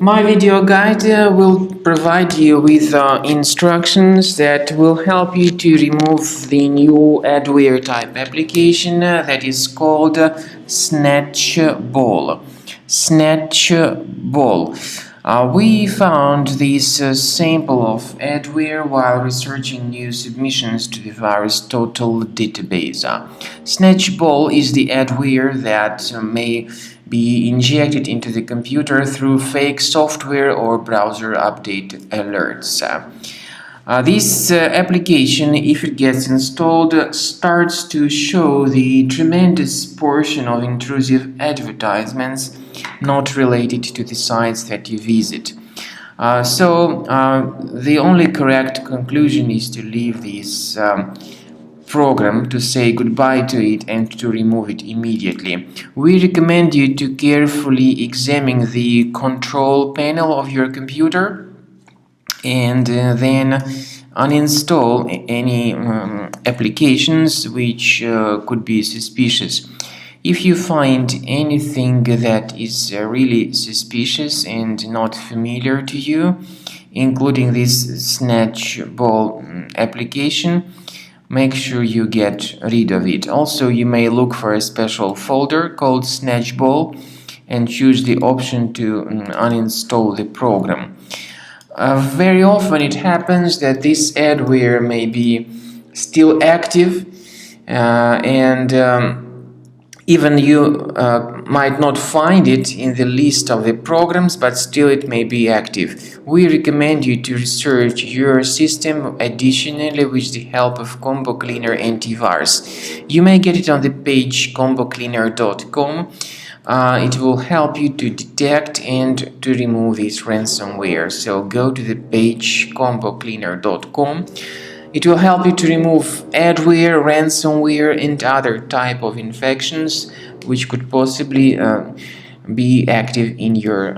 My video guide will provide you with instructions that will help you to remove the new adware type application that is called Snetchball. Snetchball. We found this sample of adware while researching new submissions to the virus total database. Snetchball is the adware that may be injected into the computer through fake software or browser update alerts. This application, if it gets installed, starts to show the tremendous portion of intrusive advertisements not related to the sites that you visit. The only correct conclusion is to leave this program, to say goodbye to it and to remove it immediately. We recommend you to carefully examine the control panel of your computer and then uninstall any applications which could be suspicious. If you find anything that is really suspicious and not familiar to you, including this Snetchball application, make sure you get rid of it. Also, you may look for a special folder called Snetchball and choose the option to uninstall the program. Very often it happens that this adware may be still active and even you might not find it in the list of the programs, but still it may be active. We recommend you to research your system additionally with the help of Combo Cleaner Antivirus. You may get it on the page combocleaner.com. It will help you to detect and to remove this ransomware. So go to the page combocleaner.com. It will help you to remove adware, ransomware, and other type of infections which could possibly be active in your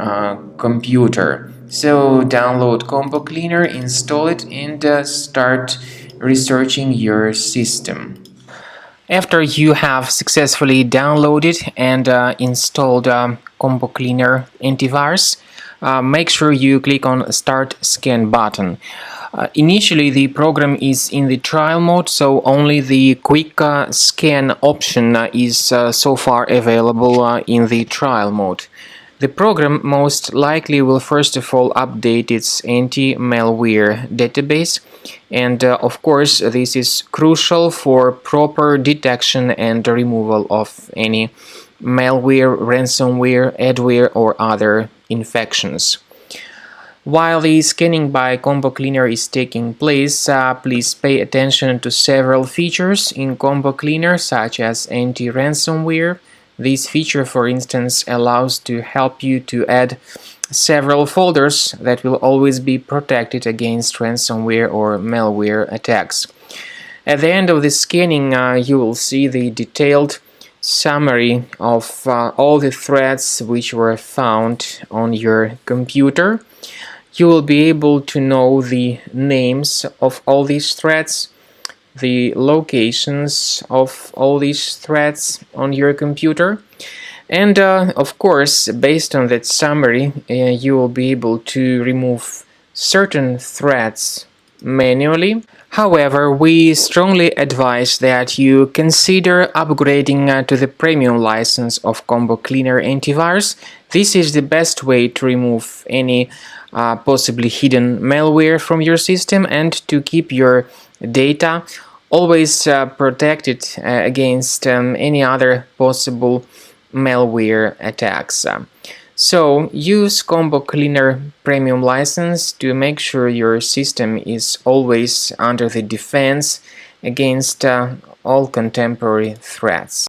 computer. So download Combo Cleaner, install it, and start researching your system. After you have successfully downloaded and installed Combo Cleaner Antivirus, make sure you click on Start Scan button. Initially, the program is in the trial mode, so only the quick scan option is so far available in the trial mode. The program most likely will first of all update its anti-malware database, and of course this is crucial for proper detection and removal of any malware, ransomware, adware or other infections. While the scanning by Combo Cleaner is taking place, please pay attention to several features in Combo Cleaner, such as anti-ransomware. This feature, for instance, allows to help you to add several folders that will always be protected against ransomware or malware attacks. At the end of the scanning, you will see the detailed summary of all the threats which were found on your computer. You will be able to know the names of all these threats, the locations of all these threats on your computer, and of course, based on that summary, you will be able to remove certain threats manually. However, we strongly advise that you consider upgrading to the premium license of Combo Cleaner Antivirus. This is the best way to remove any possibly hidden malware from your system and to keep your data always protected against any other possible malware attacks. So use Combo Cleaner Premium license to make sure your system is always under the defense against all contemporary threats.